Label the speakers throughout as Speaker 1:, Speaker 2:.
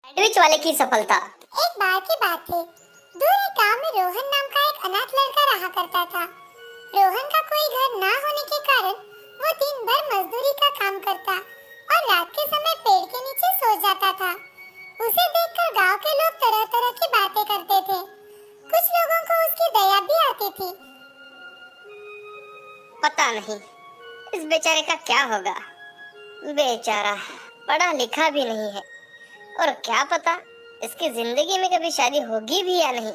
Speaker 1: Sandwich वाले की सफलता।
Speaker 2: एक बार की बात थी। दूर एक गांव में रोहन नाम का एक अनाथ लड़का रहा करता था। रोहन का कोई घर ना होने के कारण वो दिन भर मजदूरी का काम करता और रात के समय पेड़ के नीचे सो जाता था। उसे देखकर गांव के लोग तरह तरह की बातें करते थे। कुछ लोगों को उसकी दया भी आती थी।
Speaker 1: पता नहीं इस बेचारे का क्या होगा। बेचारा पढ़ा लिखा भी नहीं है और क्या पता इसकी जिंदगी में कभी शादी होगी भी या नहीं।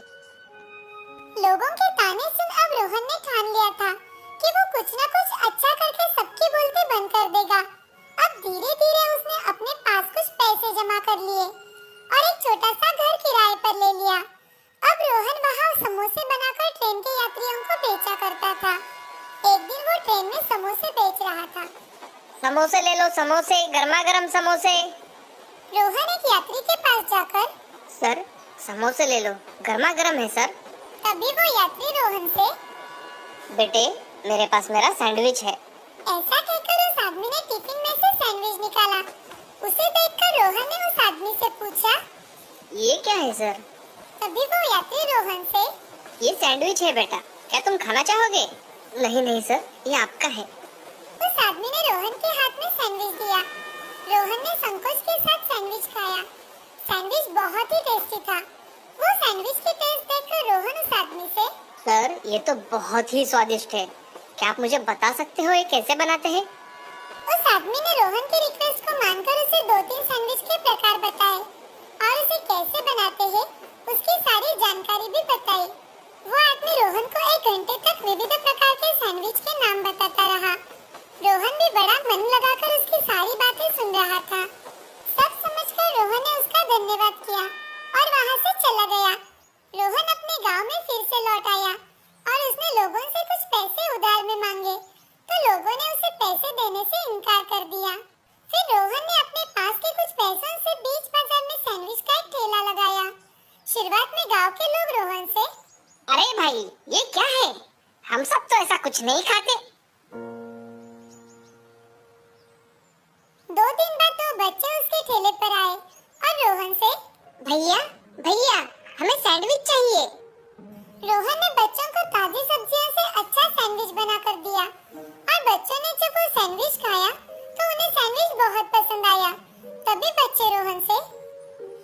Speaker 2: लोगों के ताने सुन अब रोहन ने ठान लिया था कि वो कुछ न कुछ अच्छा करके सबकी बोलती बंद कर देगा। अब धीरे धीरे उसने अपने पास कुछ पैसे जमा कर लिए और एक छोटा सा घर किराए पर ले लिया। अब रोहन वहाँ समोसे बनाकर ट्रेन के यात्रियों को बेचा करता था। एक दिन वो ट्रेन में समोसे बेच रहा था।
Speaker 1: समोसे ले लो, समोसे, गर्मा गर्म समोसे।
Speaker 2: रोहन एक यात्री के पास जाकर,
Speaker 1: सर समोसे ले लो, गर्मा गर्म है सर।
Speaker 2: तभी वो यात्री रोहन से,
Speaker 1: बेटे मेरे पास मेरा सैंडविच है।
Speaker 2: ऐसा कहकर उस आदमी ने टिफिन में से सैंडविच निकाला। उसे देखकर रोहन ने उस आदमी से पूछा,
Speaker 1: ये क्या है सर?
Speaker 2: तभी वो यात्री रोहन से,
Speaker 1: ये सैंडविच है बेटा, क्या तुम खाना चाहोगे? नहीं नहीं सर, ये आपका है।
Speaker 2: उस आदमी ने रोहन के हाथ में सैंडविच दिया। रोहन ने संकोच के साथ सैंडविच खाया। सैंडविच बहुत ही टेस्टी था। वो सैंडविच की टेस्ट देखकर रोहन उस आदमी से,
Speaker 1: सर ये तो बहुत ही स्वादिष्ट है, क्या आप मुझे बता सकते हो ये कैसे बनाते हैं?
Speaker 2: उस आदमी ने रोहन की रिक्वेस्ट को मानकर उसे 2-3 सैंडविच के प्रकार बताए और उसे कैसे बनाते हैं उसकी सारी जानकारी भी बताई। वो आदमी रोहन को 1 घंटे तक विविध प्रकार के सैंडविच के नाम बताता रहा। रोहन भी बड़ा मन लगाकर उसकी सारी बातें सुन रहा था। सब समझकर रोहन ने उसका धन्यवाद किया और वहाँ से चला गया। रोहन अपने गांव में फिर से लौट आया और उसने लोगों से कुछ पैसे उधार में मांगे तो लोगों ने उसे पैसे देने से इनकार कर दिया। फिर रोहन ने अपने पास के कुछ पैसों से बीच बाजार में सैंडविच का एक ठेला लगाया। शुरुआत में गांव के लोग रोहन से,
Speaker 1: अरे भाई ये क्या है, हम सब तो ऐसा कुछ नहीं खाते।
Speaker 2: 2 दिन बाद 2 बच्चे उसके ठेले पर आए और रोहन से,
Speaker 1: भैया भैया हमें सैंडविच चाहिए।
Speaker 2: रोहन ने बच्चों को ताजी सब्जियों से अच्छा सैंडविच बना कर दिया और बच्चों ने जब वो सैंडविच खाया तो उन्हें सैंडविच बहुत पसंद आया। तभी बच्चे रोहन से,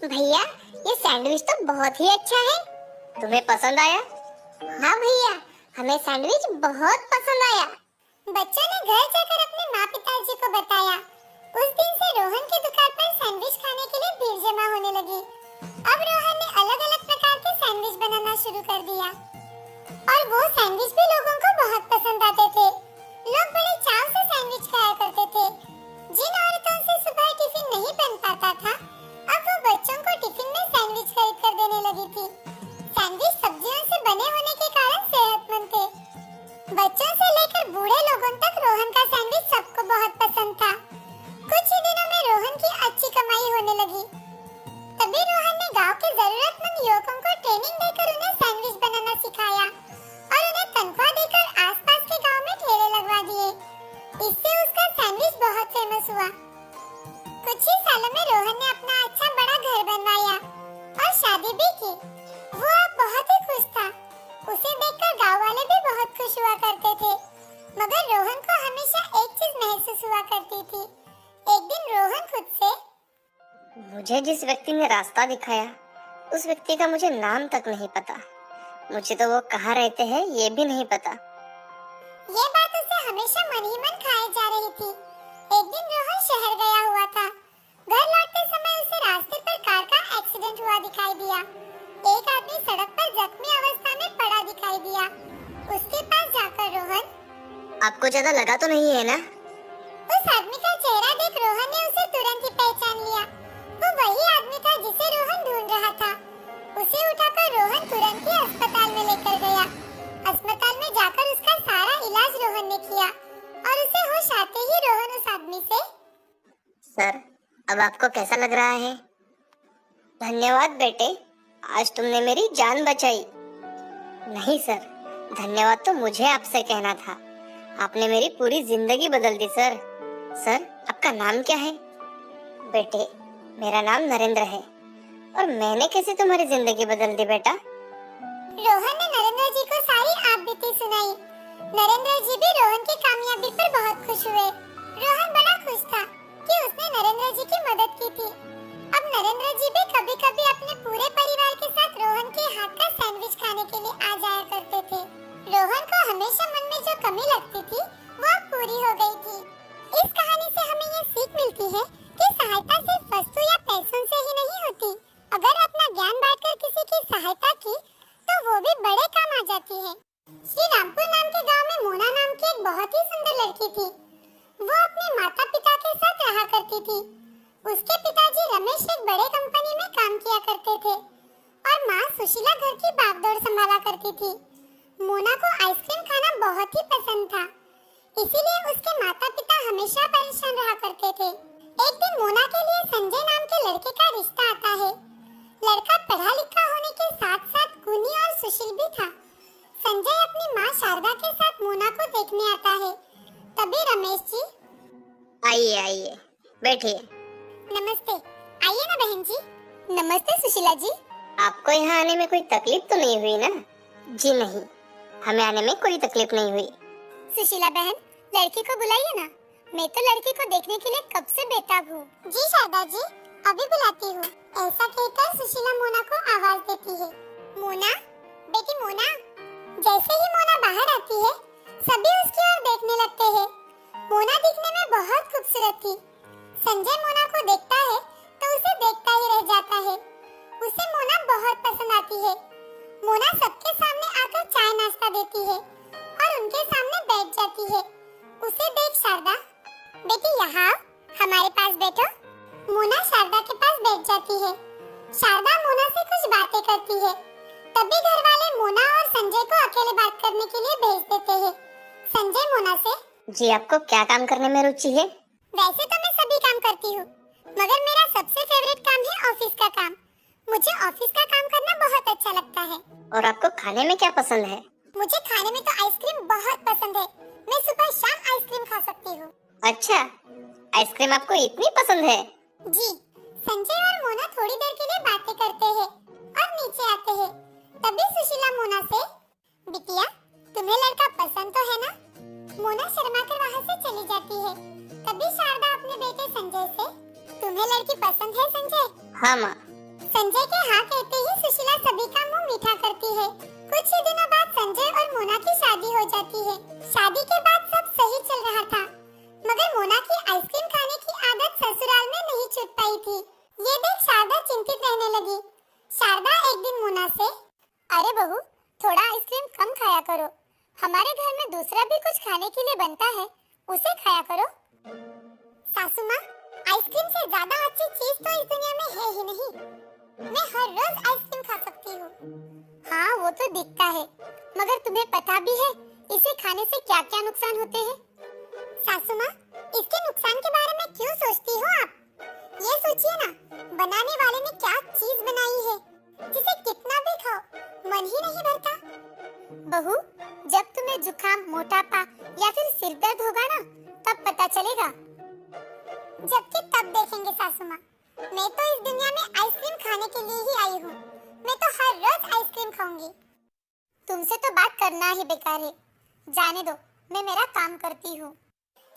Speaker 1: भैया ये सैंडविच तो बहुत ही अच्छा है, तुम्हें पसंद आया? हाँ भैया हमें सैंडविच बहुत पसंद आया।
Speaker 2: बच्चों ने घर जाकर अपने माँ पिताजी को बताया। उस दिन से रोहन की दुकान पर सैंडविच खाने के लिए भीड़ जमा होने लगी। अब रोहन ने अलग-अलग प्रकार के सैंडविच बनाना शुरू कर दिया और वो सैंडविच भी लोगों को बहुत पसंद आते थे। लोग बड़े चाव से सैंडविच खाया करते थे। जिन औरतों से सुबह टिफिन नहीं बन पाता था, अब वो बच्चों को टिफिन में सैंडविच खरीद कर देने लगी थी। सैंडविच सब्जियों से बने होने के कारण सेहतमंद थे। बच्चों से लेकर बूढ़े लोगों तक रोहन का सैंडविच सबको बहुत पसंद था। कुछ ही दिनों में रोहन की अच्छी कमाई होने लगी। तभी रोहन ने गांव के जरूरतमंद युवकों को ट्रेनिंग देकर उन्हें सैंडविच बनाना सिखाया और उन्हें तनख्वाह देकर आसपास के गांव में ठेले लगवा दिए। इससे उसका सैंडविच बहुत फेमस हुआ। कुछ ही सालों में रोहन ने अपना अच्छा बड़ा घर बनवाया और शादी भी की। वो अब बहुत ही खुश था। उसे देखकर गांव वाले भी बहुत खुश हुआ करते थे। मगर रोहन को हमेशा एक चीज महसूस हुआ करती थी। एक दिन रोहन खुद से,
Speaker 1: मुझे जिस व्यक्ति ने रास्ता दिखाया उस व्यक्ति का मुझे नाम तक नहीं पता, मुझे तो वो कहाँ रहते हैं ये भी नहीं पता।
Speaker 2: ये बात उसे हमेशा मन ही मन खाए जा रही थी। एक दिन रोहन शहर गया हुआ था। घर लौटते समय उसे रास्ते पर कार का एक्सीडेंट हुआ दिखाई दिया। एक आदमी सड़क पर जख्मी अवस्था में पड़ा दिखाई दिया। उसके पास जाकर रोहन,
Speaker 1: आपको ज्यादा लगा तो नहीं है ना?
Speaker 2: उस आदमी का चेहरा देख रोहन ने उसे तुरंत ही पहचान लिया। वो वही आदमी था जिसे रोहन ढूंढ रहा था। उसे उठाकर रोहन तुरंत ही अस्पताल में लेकर गया। अस्पताल में जाकर उसका सारा इलाज रोहन ने किया और उसे होश आते ही रोहन उस आदमी से,
Speaker 1: सर अब आपको कैसा लग रहा है? धन्यवाद बेटे, आज तुमने मेरी जान बचाई। नहीं सर, धन्यवाद तो मुझे आपसे कहना था, आपने मेरी पूरी जिंदगी बदल दी सर। सर आपका नाम क्या है? बेटे मेरा नाम नरेंद्र है, और मैंने कैसे तुम्हारी जिंदगी बदल दी बेटा?
Speaker 2: रोहन ने नरेंद्र जी को सारी आप बीती सुनाई। नरेंद्र जी भी रोहन की कामयाबी पर बहुत खुश हुए। रोहन बड़ा खुश था कि उसने नरेंद्र जी की मदद की थी। अब नरेंद्र जी भी कभी-कभी अपने पूरे परिवार के साथ रोहन के हाथ का सैंडविच खाने के लिए आ जाया करते थे। रोहन को हमेशा मन में जो कमी लगती थी वो अब पूरी हो गई थी। इस कहानी से हमें ये सीख मिलती है कि सहायता सिर्फ वस्तु या पैसों से ही नहीं होती। अगर अपना ज्ञान बांटकर किसी की सहायता की तो वो भी बड़े काम आ जाती है। श्री रामपुर नाम के गांव में मोना नाम की एक बहुत ही सुंदर लड़की थी। वो अपने माता-पिता के साथ रहा करती थी। उसके पिताजी रमेश एक बड़े कंपनी में काम किया करते थे और माँ सुशीला घर की भागदौड़ संभाला करती थी। मोना को आइसक्रीम खाना बहुत ही पसंद था, इसीलिए उसके माता-पिता हमेशा परेशान रहा करते थे। एक दिन मोना के लिए संजय नाम के लड़के का रिश्ता आता है। लड़का पढ़ा लिखा होने के साथ-साथ गुणी और सुशील भी था। संजय अपनी माँ शारदा के साथ मोना को देखने आता है। तभी रमेश जी,
Speaker 1: आइए आइए, बैठिए।
Speaker 2: नमस्ते। आइए ना बहन जी। नमस्ते सुशीला जी।
Speaker 1: आपको यहाँ आने में कोई तकलीफ तो नहीं हुई ना? जी नहीं, हमें आने में कोई तकलीफ नहीं हुई।
Speaker 2: सुशीला बहन, लड़की को बुलाइए ना। मैं तो लड़की को देखने के लिए कब से बेताब हूँ। जी शारदा जी, अभी बुलाती हूँ। ऐसा कहकर सुशीला मोना को आवाज देती है। मोना, बेटी मोना। जैसे ही मोना बाहर आती है, सभी उसकी ओर देखने लगते हैं। मोना दिखने में बहुत खूबसूरत थी। संजय मोना को देखता है तो उसे देखता ही रह जाता है। उसे मोना बहुत पसंद आती है। मोना सबके सामने आकर चाय नाश्ता देती है और उनके सामने बैठ जाती है। उसे देख शारदा, बेटी यहाँ हमारे पास बैठो। मोना शारदा के पास बैठ जाती है। शारदा मोना से कुछ बातें करती है। तभी घर वाले मोना और संजय को अकेले बात करने के लिए भेज देते हैं। संजय मोना से,
Speaker 1: जी आपको क्या काम करने में रुचि है?
Speaker 2: वैसे तो मैं सभी काम करती हूँ, मगर मेरा सबसे फेवरेट काम है ऑफिस का काम। मुझे ऑफिस का काम करना बहुत अच्छा लगता है।
Speaker 1: और आपको खाने में क्या पसंद है?
Speaker 2: मुझे खाने में तो आइसक्रीम बहुत पसंद है। मैं सुबह शाम आइसक्रीम खा सकती हूँ।
Speaker 1: अच्छा, आइसक्रीम आपको इतनी पसंद है?
Speaker 2: जी। संजय और मोना थोड़ी देर के लिए बातें करते हैं और नीचे आते हैं। तभी सुशीला मोना से, बिटिया तुम्हें लड़का पसंद तो है ना? मोना शर्माकर वहाँ से चली जाती है। तभी शारदा अपने बेटे संजय से, तुम्हें लड़की पसंद है संजय?
Speaker 1: हाँ माँ।
Speaker 2: संजय के हाँ कहते ही सुशीला सभी का मुंह मीठा करती है। कुछ ही दिनों बाद संजय और मोना की शादी हो जाती है। शादी के बाद सब सही चल रहा था, मगर मोना की आइसक्रीम खाने की आदत ससुराल में नहीं छूट पाई थी। ये देख शारदा चिंतित रहने लगी। शारदा एक दिन मोना से, अरे बहू, थोड़ा आइसक्रीम कम खाया करो। हमारे घर में दूसरा भी कुछ खाने के लिए बनता है, उसे खाया करो। सासू माँ, आइसक्रीम से ज्यादा अच्छी चीज तो इस दुनिया में है ही नहीं। मैं हर रोज आइसक्रीम खा सकती हूँ। हाँ वो तो दिखता है, मगर तुम्हें पता भी है इसे खाने से क्या क्या नुकसान होते हैं? सासू माँ, इसके नुकसान के बारे में क्यों सोचती हो आप? ये सोचिए ना, बनाने वाले ने क्या चीज बनाई है जिसे कितना भी खाओ मन ही नहीं भरता। बहू, जब तुम्हें जुकाम, मोटापा या फिर सिर दर्द होगा ना, तब पता चलेगा। जबकि तब देखेंगे सासू माँ। मैं तो इस दुनिया में आइसक्रीम खाने के लिए ही आई हूँ। मैं तो हर रोज आइसक्रीम खाऊंगी। तुमसे तो बात करना ही बेकार है। जाने दो, मैं मेरा काम करती हूँ।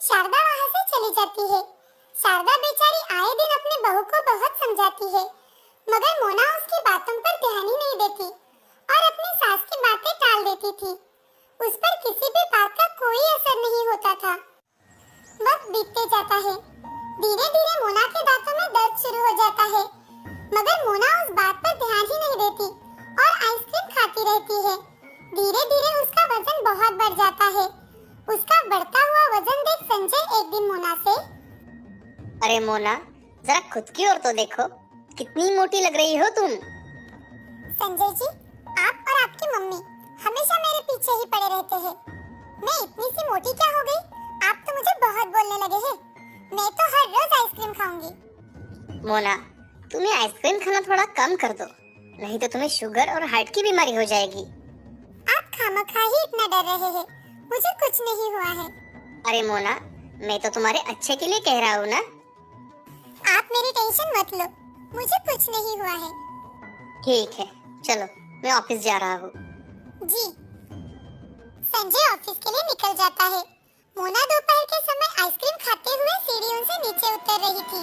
Speaker 2: शारदा वहाँ से चली जाती है। शारदा बेचारी आए दिन अपने बहू को बहुत समझाती है, मगर मोना उसकी बातों पर ध्यान ही नहीं देती और अपनी सास की बातें टाल देती थी। उस पर किसी भी बात का कोई असर नहीं होता था। वक्त बीतते जाता है। धीरे धीरे मोना के दांतों में दर्द शुरू हो जाता है, मगर मोना उस बात पर ध्यान ही नहीं देती और आइसक्रीम खाती रहती है। धीरे धीरे उसका वजन बहुत बढ़ जाता है। उसका बढ़ता हुआ वजन देख संजय एक दिन मोना से,
Speaker 1: अरे मोना, जरा खुद की ओर तो देखो, कितनी मोटी लग रही हो तुम।
Speaker 2: संजय जी, आप और आपकी मम्मी हमेशा मेरे पीछे ही पड़े रहते हैं। मैं इतनी सी मोटी क्या हो गई? आप तो मुझे बहुत बोलने लगे हैं। मैं तो हर रोज आइसक्रीम खाऊंगी।
Speaker 1: मोना, तुम्हें आइसक्रीम खाना थोड़ा कम कर दो, नहीं तो तुम्हें शुगर और हार्ट की बीमारी हो जाएगी।
Speaker 2: आप खामखा ही इतना डर रहे हैं। मुझे कुछ नहीं हुआ है।
Speaker 1: अरे मोना, मैं तो तुम्हारे अच्छे के लिए कह रहा हूँ ना।
Speaker 2: आप मेरी टेंशन मत लो। मुझे कुछ नहीं हुआ है।
Speaker 1: ठीक है, चलो मैं ऑफिस जा रहा हूँ।
Speaker 2: जी। संजय ऑफिस के लिए निकल जाता है। मोना दोपहर के समय आइसक्रीम खाते हुए सीढ़ियों से नीचे उतर रही थी।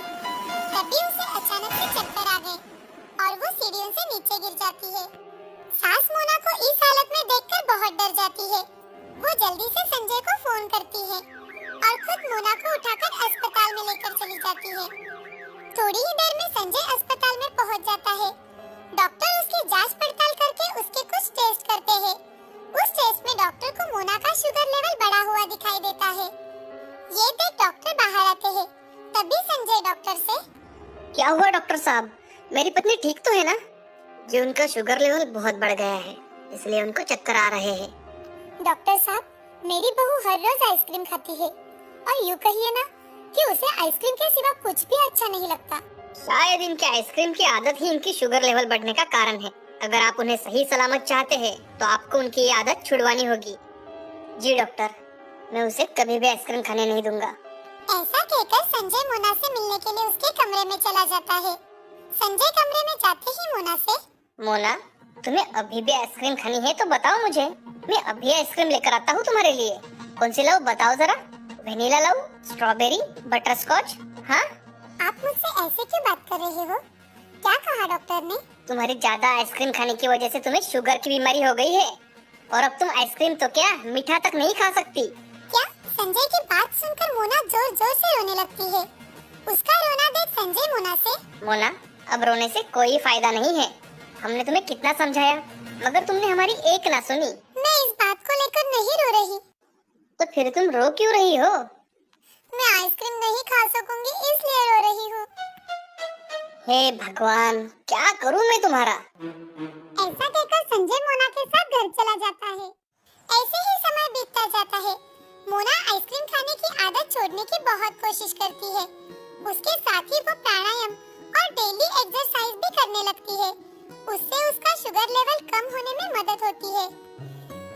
Speaker 2: तभी उसे अचानक से चक्कर आ गए और वो सीढ़ियों से नीचे गिर जाती है। सास मोना को इस हालत में देखकर बहुत डर जाती है। वो जल्दी से संजय को फोन करती है और खुद मोना को उठाकर अस्पताल में लेकर चली जाती है। थोड़ी ही देर में संजय अस्पताल में पहुंच जाता है। डॉक्टर उसकी जांच पड़ताल करके उसके कुछ टेस्ट करते हैं। उस टेस्ट में डॉक्टर को मोना का शुगर लेवल बढ़ा हुआ दिखाई देता है। ये देख डॉक्टर बाहर आते हैं। तभी संजय डॉक्टर से,
Speaker 1: क्या हुआ डॉक्टर साहब, मेरी पत्नी ठीक तो है ना? जी, उनका शुगर लेवल बहुत बढ़ गया है, इसलिए उनको चक्कर आ रहे हैं।
Speaker 2: डॉक्टर साहब, मेरी बहू हर रोज आइसक्रीम खाती है और यूँ कहिए ना कि उसे आइसक्रीम के सिवा कुछ भी अच्छा नहीं लगता।
Speaker 1: शायद इनके आइसक्रीम की आदत ही इनकी शुगर लेवल बढ़ने का कारण है। अगर आप उन्हें सही सलामत चाहते हैं तो आपको उनकी ये आदत छुड़वानी होगी। जी डॉक्टर, मैं उसे कभी भी आइसक्रीम खाने नहीं दूंगा।
Speaker 2: ऐसा कहकर संजय मोना से मिलने के लिए उसके कमरे में चला जाता है। संजय कमरे में जाते ही मोना से,
Speaker 1: मोना, तुम्हें अभी भी आइसक्रीम खानी है तो बताओ मुझे, मैं अभी आइसक्रीम लेकर आता हूँ तुम्हारे लिए। कौन सी लाऊं बताओ जरा, वेनिला लाऊं, स्ट्रॉबेरी, बटर स्कॉच? हाँ,
Speaker 2: आप मुझसे ऐसे क्यों बात कर रहे हो? क्या कहा डॉक्टर ने?
Speaker 1: तुम्हारी ज्यादा आइसक्रीम खाने की वजह से तुम्हें शुगर की बीमारी हो गई है और अब तुम आइसक्रीम तो क्या मीठा तक नहीं खा सकती।
Speaker 2: क्या? संजय की बात सुनकर मोना जोर जोर से रोने लगती है। उसका रोना देख संजय मोना से,
Speaker 1: मोना, अब रोने से कोई फायदा नहीं है। हमने तुम्हें कितना समझाया मगर तुमने हमारी एक ना सुनी।
Speaker 2: मैं इस बात को लेकर नहीं रो रही।
Speaker 1: तो फिर तुम रो क्यों रही हो?
Speaker 2: मैं आइसक्रीम नहीं खा सकूंगी इसलिए रो रही हूँ।
Speaker 1: हे भगवान, क्या करूँ मैं तुम्हारा?
Speaker 2: ऐसा कहकर संजय मोना के साथ घर चला जाता है। ऐसे ही समय बीतता जाता है। मोना आइसक्रीम खाने की आदत छोड़ने की बहुत कोशिश करती है। उसके साथ ही वो प्राणायाम और डेली एक्सरसाइज भी करने लगती है। उससे उसका शुगर लेवल कम होने में मदद होती है।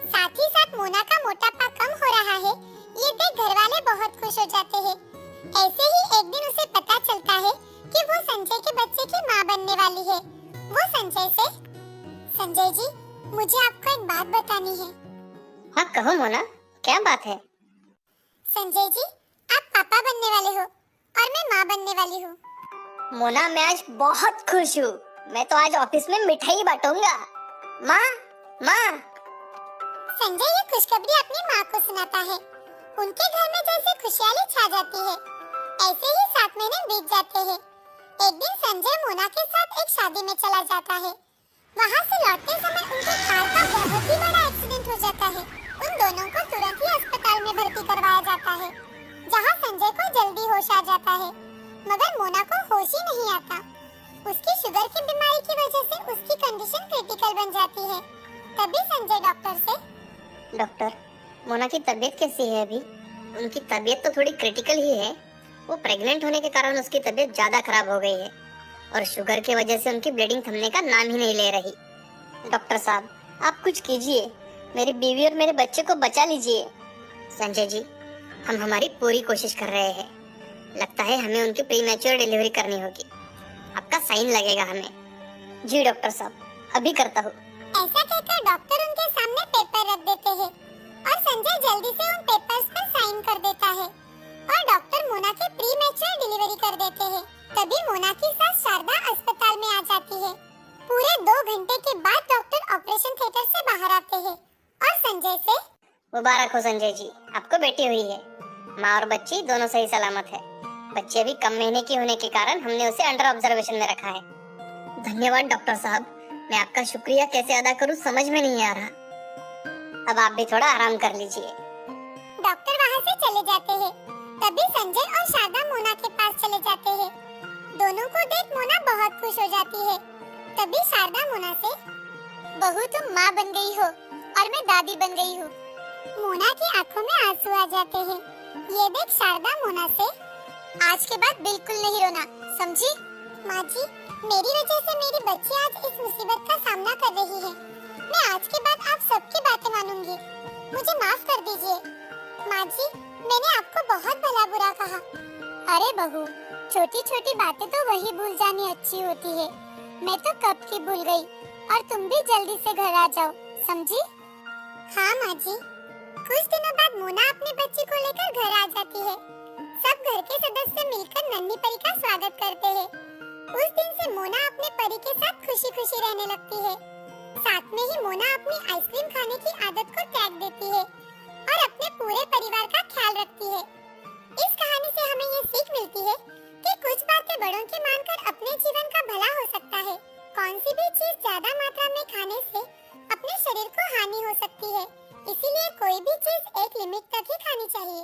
Speaker 2: साथ ही साथ मोना का मोटापा कम हो रहा है, ये देख घर वाले बहुत खुश हो जाते हैं। ऐसे ही एक दिन उसे पता चलता है कि वो संजय के बच्चे की माँ बनने वाली है। वो संजय से, संजय जी, मुझे आपको एक बात बतानी है।
Speaker 1: हाँ कहो मोना, क्या बात है?
Speaker 2: संजय जी, आप पापा बनने वाले हो और मैं माँ बनने वाली हूँ।
Speaker 1: मोना, मैं आज बहुत खुश हूँ। मैं तो आज ऑफिस में मिठाई बांटूंगा। माँ, माँ।
Speaker 2: संजय ये खुशखबरी अपनी माँ को सुनाता है। उनके घर में जैसे खुशहाली छा जाती है। ऐसे ही 7 महीने बीत जाते हैं। एक दिन संजय मोना के साथ एक शादी में चला जाता है। वहाँ से लौटते समय उनकी कार का बहुत ही बड़ा एक्सीडेंट हो जाता है। उन दोनों को तुरंत ही अस्पताल में भर्ती करवाया जाता है, जहाँ संजय को जल्दी होश आ जाता है, मगर मोना को होश ही नहीं आता। उसकी शुगर की बीमारी की वजह से उसकी कंडीशन क्रिटिकल बन जाती है। तभी संजय डॉक्टर से,
Speaker 1: डॉक्टर, मोना की तबीयत कैसी है अभी? उनकी तबीयत तो थोड़ी क्रिटिकल ही है। वो प्रेग्नेंट होने के कारण उसकी तबीयत ज्यादा खराब हो गई है और शुगर की वजह से उनकी ब्लीडिंग थमने का नाम ही नहीं ले रही। डॉक्टर साहब, आप कुछ कीजिए, मेरी बीवी और मेरे बच्चे को बचा लीजिए। संजय जी, हम हमारी पूरी कोशिश कर रहे हैं। लगता है हमें उनकी प्रीमैच्योर डिलीवरी करनी होगी। आपका साइन लगेगा हमें। जी डॉक्टर साहब, अभी करता हूँ।
Speaker 2: ऐसा कहकर डॉक्टर उनके सामने पेपर रख देते हैं और संजय जल्दी से उन पेपर्स पर साइन कर देता है और डॉक्टर मोना की प्रीमैच्योर डिलीवरी कर देते हैं। तभी मोना की सास शारदा अस्पताल में आ जाती है। पूरे 2 घंटे के बाद डॉक्टर ऑपरेशन थिएटर से बाहर आते हैं और संजय से,
Speaker 1: मुबारक हो संजय जी, आपको बेटी हुई है। माँ और बच्ची दोनों सही सलामत है। बच्ची अभी कम महीने की होने के कारण हमने उसे अंडर ऑब्जर्वेशन में रखा है। धन्यवाद डॉक्टर साहब, मैं आपका शुक्रिया कैसे अदा करूं समझ में नहीं आ रहा। अब आप भी थोड़ा आराम कर लीजिए।
Speaker 2: डॉक्टर वहाँ से चले जाते हैं। तभी संजय और शारदा मोना के पास चले जाते हैं। दोनों को देख मोना बहुत खुश हो जाती है। तभी शारदा मोना से, बहू तुम माँ बन गई हो और मैं दादी बन गई हूँ। मोना की आंखों में आंसू आ जाते हैं। ये देख शारदा मोना से, आज के बाद बिल्कुल नहीं रोना, समझी? माँ जी, मेरी वजह से मेरी बच्ची आज इस मुसीबत का सामना कर रही है। मैं आज के बाद आप सबकी बातें मानूंगी। मुझे माफ कर दीजिए। माँ जी, मैंने आपको बहुत भला बुरा कहा। अरे बहू, छोटी छोटी बातें तो वही भूल जानी अच्छी होती है। मैं तो कब की भूल गई और तुम भी जल्दी से घर आ जाओ, समझी? हाँ माँ जी। कुछ दिनों बाद मोना अपनी बच्ची को लेकर घर आ जाती है। सब घर के सदस्य मिलकर नन्ही परी का स्वागत करते हैं। उस दिन से मोना अपने परी के साथ खुशी खुशी रहने लगती है। साथ में ही मोना अपनी आइसक्रीम खाने की आदत को त्याग देती है और अपने पूरे परिवार का ख्याल रखती है। इस कहानी से हमें ये सीख मिलती है कि कुछ बातें बड़ों की मानकर अपने जीवन का भला हो सकता है। कौन सी भी चीज ज्यादा मात्रा में खाने से अपने शरीर को हानि हो सकती है। इसीलिए कोई भी चीज एक लिमिट तक ही खानी चाहिए।